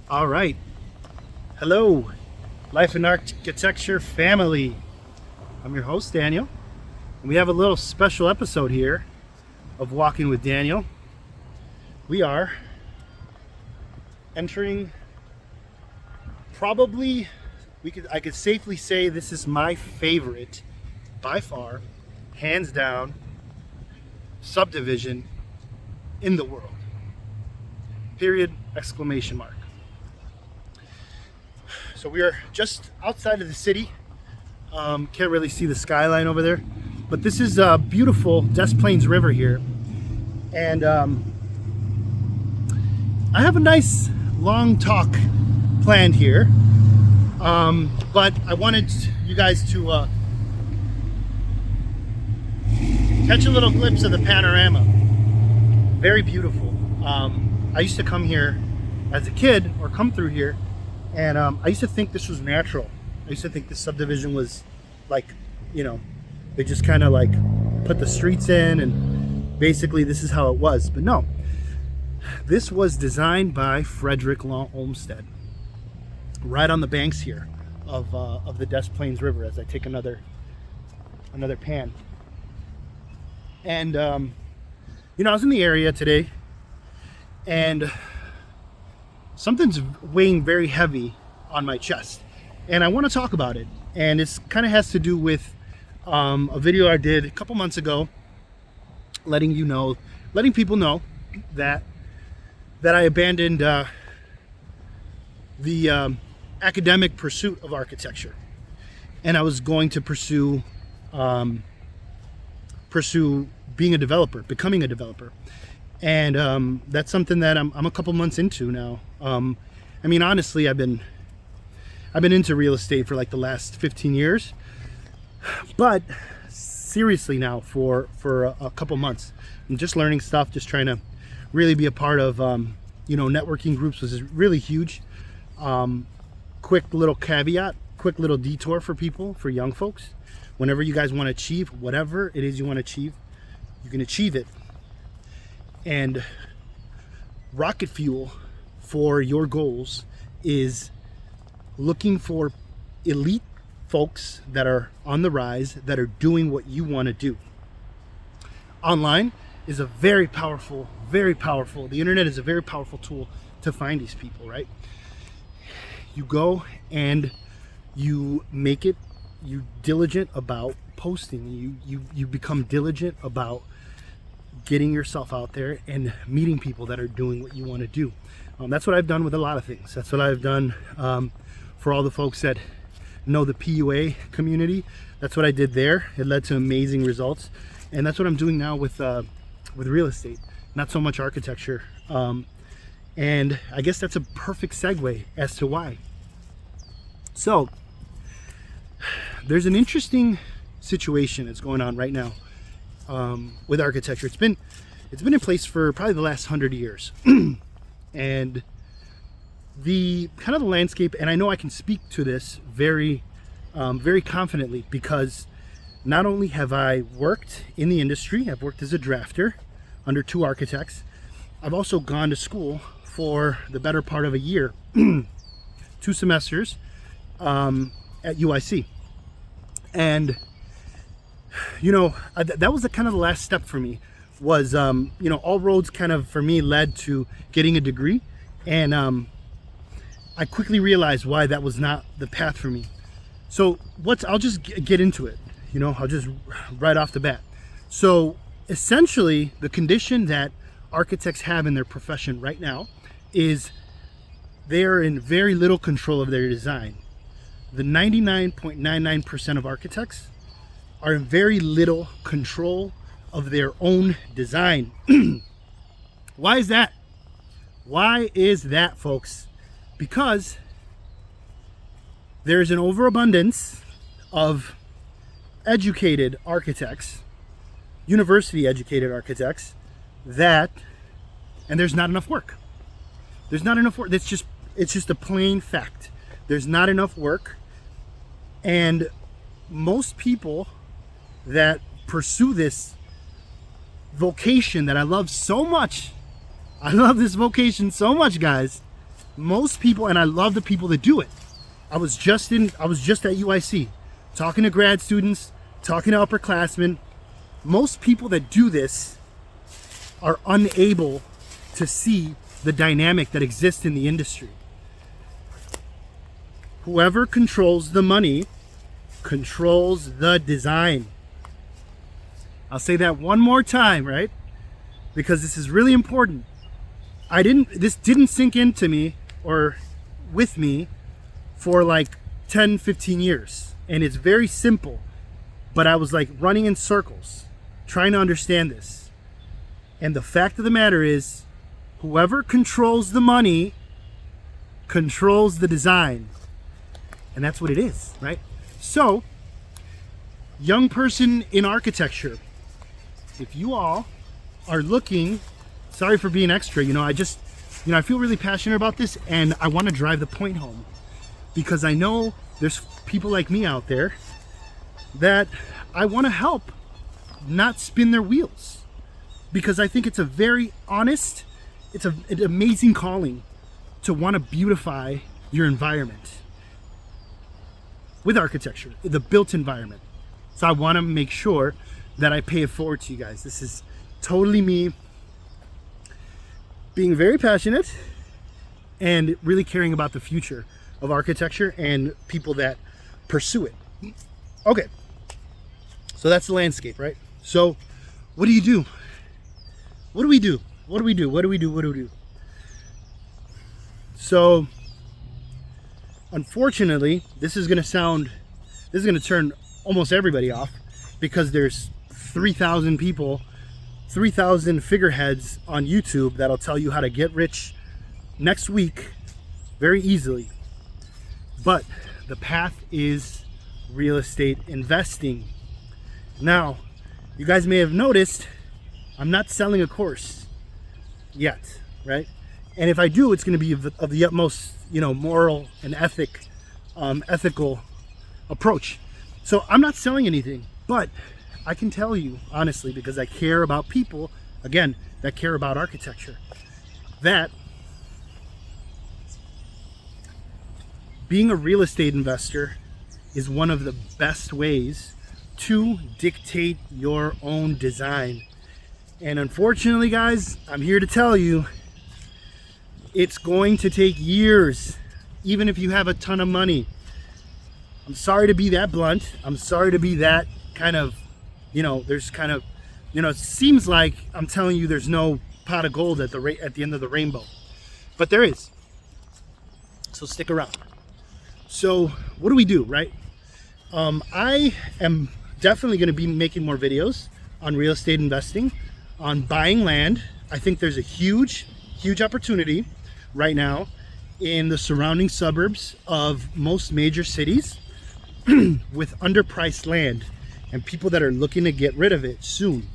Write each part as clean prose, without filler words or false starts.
All right. Hello, Life in Architecture family. I'm your host, Daniel. And we have a little special episode here of Walking with Daniel. We are entering probably, I could safely say this is my favorite, by far, hands down, subdivision in the world. Period, exclamation mark. So we are just outside of the city. Can't really see the skyline over there, but this is a beautiful Des Plaines River here. And I have a nice long talk planned here, but I wanted you guys to catch a little glimpse of the panorama. Very beautiful. I used to come here as a kid, or come through here, and I used to think this was natural. I used to think this subdivision was like, they just kind of like put the streets in and basically this is how it was. But no, this was designed by Frederick Law Olmsted, right on the banks here of the Des Plaines River. As I take another pan, and I was in the area today, and something's weighing very heavy on my chest, and I want to talk about it. And it's kind of has to do with a video I did a couple months ago, letting people know that I abandoned the academic pursuit of architecture, and I was going to pursue being a developer, becoming a developer. And that's something that I'm a couple months into now. Honestly, I've been into real estate for like the last 15 years, but seriously now for a couple months, I'm just learning stuff, just trying to really be a part of, networking groups was really huge. Quick little caveat, quick little detour for people, for young folks. Whenever you guys want to achieve whatever it is you want to achieve, you can achieve it. And rocket fuel for your goals is looking for elite folks that are on the rise, that are doing what you want to do. Online is a very powerful, the internet is a very powerful tool to find these people, right? You go and you make it, you diligent about posting, you become diligent about getting yourself out there and meeting people that are doing what you want to do. That's what I've done with a lot of things. That's what I've done for all the folks that know the PUA community. That's what I did there. It led to amazing results, and that's what I'm doing now with real estate. Not so much architecture, and I guess that's a perfect segue as to why. So there's an interesting situation that's going on right now with architecture. It's been in place for probably the last 100 years. And the kind of the landscape, and I know I can speak to this very confidently, because not only have I worked in the industry, I've worked as a drafter under 2 architects. I've also gone to school for the better part of a year, 2 semesters at UIC. And that was the kind of the last step for me, was all roads kind of for me led to getting a degree. And I quickly realized why that was not the path for me. So I'll just get into it, I'll just right off the bat. So essentially, the condition that architects have in their profession right now is they are in very little control of their design. The 99.99% of architects are in very little control of their own design. Why is that? Why is that, folks? Because there's an overabundance of educated architects, university educated architects, and there's not enough work. There's not enough work. It's just a plain fact. There's not enough work. And most people that pursue this vocation that I love so much, I love this vocation so much, guys, Most people, and I love the people that do it. I was just at UIC talking to grad students, talking to upperclassmen. Most people that do this are unable to see the dynamic that exists in the industry. Whoever controls the money controls the design. I'll say that one more time, right? Because this is really important. This didn't sink into me or with me for like 10, 15 years. And it's very simple, but I was like running in circles, trying to understand this. And the fact of the matter is, whoever controls the money controls the design. And that's what it is, right? So, young person in architecture, if you all are looking, sorry for being extra, I feel really passionate about this, and I want to drive the point home, because I know there's people like me out there that I want to help not spin their wheels, because I think it's a very honest, it's an amazing calling to want to beautify your environment with architecture, the built environment. So I want to make sure that I pay it forward to you guys. This is totally me being very passionate and really caring about the future of architecture and people that pursue it. Okay, so that's the landscape, right? So what do you do? What do we do? What do we do? What do we do? What do we do? So unfortunately, this is going to turn almost everybody off, because there's 3,000 people, 3,000 figureheads on YouTube that'll tell you how to get rich next week very easily. But the path is real estate investing. Now, you guys may have noticed I'm not selling a course yet, right? And if I do, it's going to be of the utmost, moral and ethical approach. So I'm not selling anything, but I can tell you honestly, because I care about people, again, that care about architecture, that being a real estate investor is one of the best ways to dictate your own design. And unfortunately, guys, I'm here to tell you, it's going to take years, even if you have a ton of money. I'm sorry to be that blunt. I'm sorry to be that kind of, it seems like I'm telling you there's no pot of gold at the end of the rainbow, but there is. So stick around. So what do we do, right? I am definitely going to be making more videos on real estate investing, on buying land. I think there's a huge opportunity right now in the surrounding suburbs of most major cities with underpriced land and people that are looking to get rid of it soon.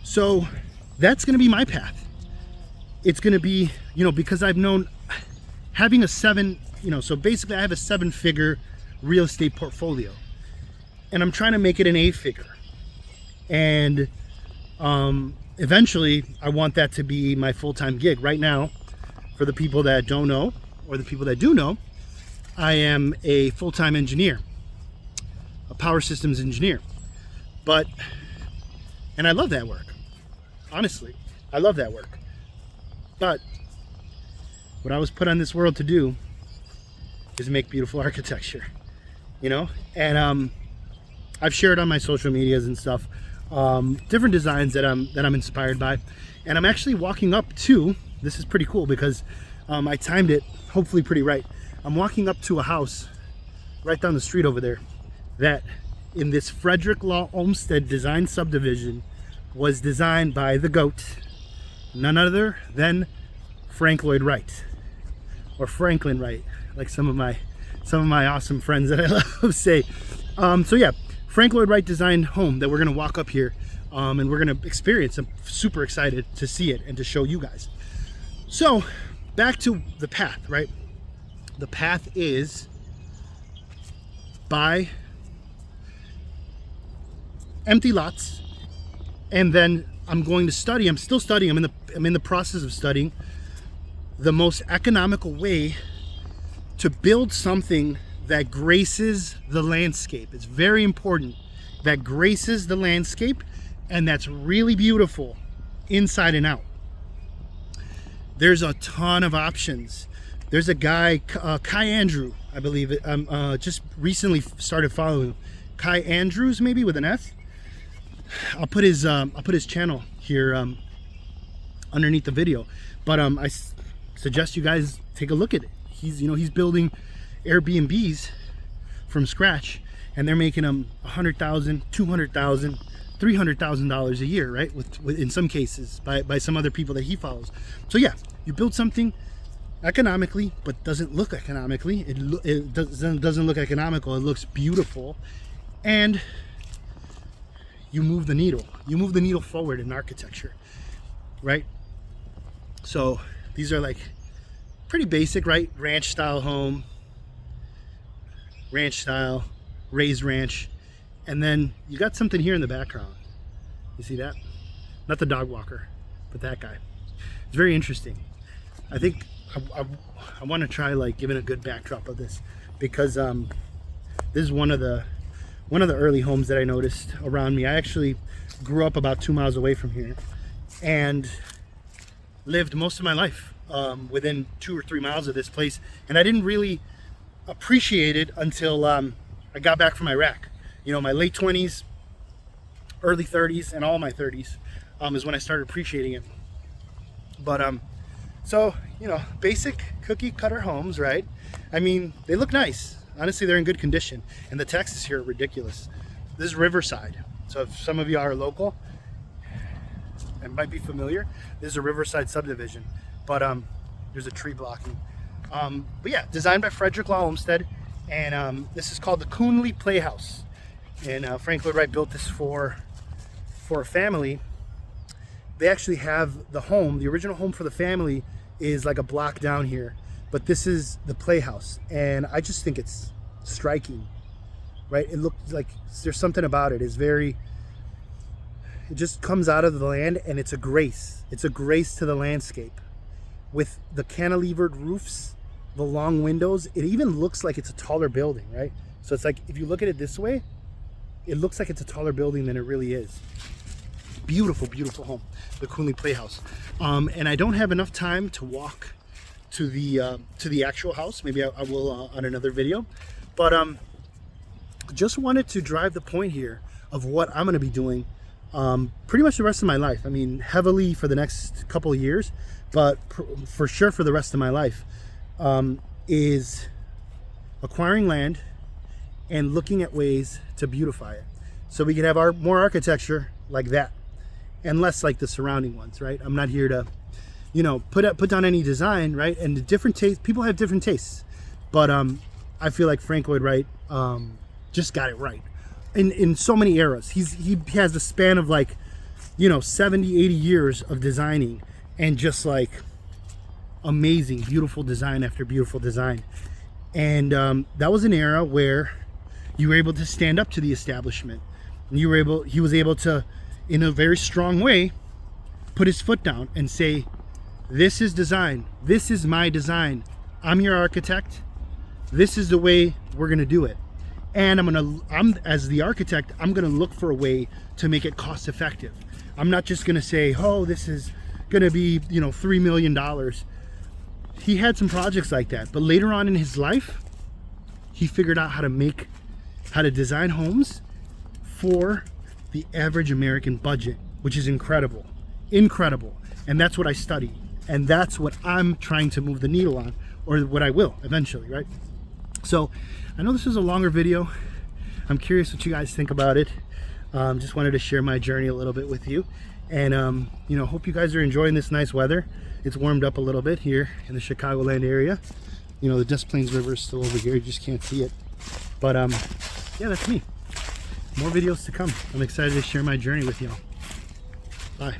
So that's going to be my path. It's going to be, because I've known having so basically I have a 7-figure real estate portfolio, and I'm trying to make it an 8-figure. And eventually I want that to be my full-time gig. Right now, for the people that don't know, or the people that do know, I am a full-time engineer, a power systems engineer. And I love that work. Honestly, I love that work. But what I was put on this world to do is make beautiful architecture, and I've shared on my social medias and stuff different designs that I'm inspired by, and I'm actually walking up to, this is pretty cool because I timed it hopefully pretty right. I'm walking up to a house right down the street over there that in this Frederick Law Olmsted design subdivision was designed by the GOAT, none other than Frank Lloyd Wright, or Franklin Wright, like some of my awesome friends that I love say. So yeah, Frank Lloyd Wright designed home that we're gonna walk up here and we're gonna experience. I'm super excited to see it and to show you guys. So back to the path, right? The path is buy empty lots, and then I'm going to study. I'm still studying. I'm in the process of studying the most economical way to build something that graces the landscape. It's very important that graces the landscape and that's really beautiful inside and out. There's a ton of options. There's a guy, Kai Andrew, I believe it. Just recently started following him. Kai Andrews, maybe with an S. I'll put his channel here underneath the video. But I suggest you guys take a look at it. He's building Airbnbs from scratch, and they're making them $100,000, $200,000, $300,000 a year, right? With in some cases by some other people that he follows. So yeah, you build something economically, but doesn't look economically. It doesn't look economical. It looks beautiful, and you move the needle. You move the needle forward in architecture, right? So these are like pretty basic, right? Ranch style home, ranch style, raised ranch. And then you got something here in the background. You see that? Not the dog walker, but that guy. It's very interesting. I think I want to try like giving a good backdrop of this, because this is one of the early homes that I noticed around me. I actually grew up about 2 miles away from here and lived most of my life within 2 or 3 miles of this place, and I didn't really appreciate it until I got back from Iraq. My late 20s, early 30s, and all my 30s is when I started appreciating it. But so basic cookie cutter homes, right? I mean, they look nice. Honestly, they're in good condition, and the taxes here are ridiculous. This is Riverside, so if some of you are local and might be familiar, this is a Riverside subdivision, but there's a tree blocking. But yeah, designed by Frederick Law Olmsted, and this is called the Coonley Playhouse. And Frank Lloyd Wright built this for a family. They actually have the home, the original home for the family is like a block down here, but this is the playhouse, and I just think it's striking, right? It looks like there's something about it. It just comes out of the land, and it's a grace to the landscape with the cantilevered roofs, the long windows. It even looks like it's a taller building, right? So it's like, if you look at it this way, it looks like it's a taller building than it really is. Beautiful, beautiful home, the Coonley Playhouse. And I don't have enough time to walk to the actual house. Maybe I will on another video. But just wanted to drive the point here of what I'm going to be doing pretty much the rest of my life. I mean, heavily for the next couple of years, but for sure for the rest of my life, is acquiring land and looking at ways to beautify it, so we can have more architecture like that and less like the surrounding ones, right? I'm not here to put down any design, right? And the different tastes, people have different tastes, but I feel like Frank Lloyd Wright just got it right in so many eras. He has a span of like 70, 80 years of designing, and just like amazing, beautiful design after beautiful design. And that was an era where you were able to stand up to the establishment, and he was able to, in a very strong way, put his foot down and say, this is design, this is my design, I'm your architect, this is the way we're gonna do it. And I'm as the architect, I'm gonna look for a way to make it cost effective. I'm not just gonna say, oh, this is gonna be $3 million. He had some projects like that, but later on in his life, he figured out how to design homes for the average American budget, which is incredible. And that's what I study, and that's what I'm trying to move the needle on, or what I will eventually, right? So I know this is a longer video. I'm curious what you guys think about it. Just wanted to share my journey a little bit with you, and hope you guys are enjoying this nice weather. It's warmed up a little bit here in the Chicagoland area. The Des Plaines River is still over here, you just can't see it. But yeah, that's me. More videos to come. I'm excited to share my journey with y'all. Bye.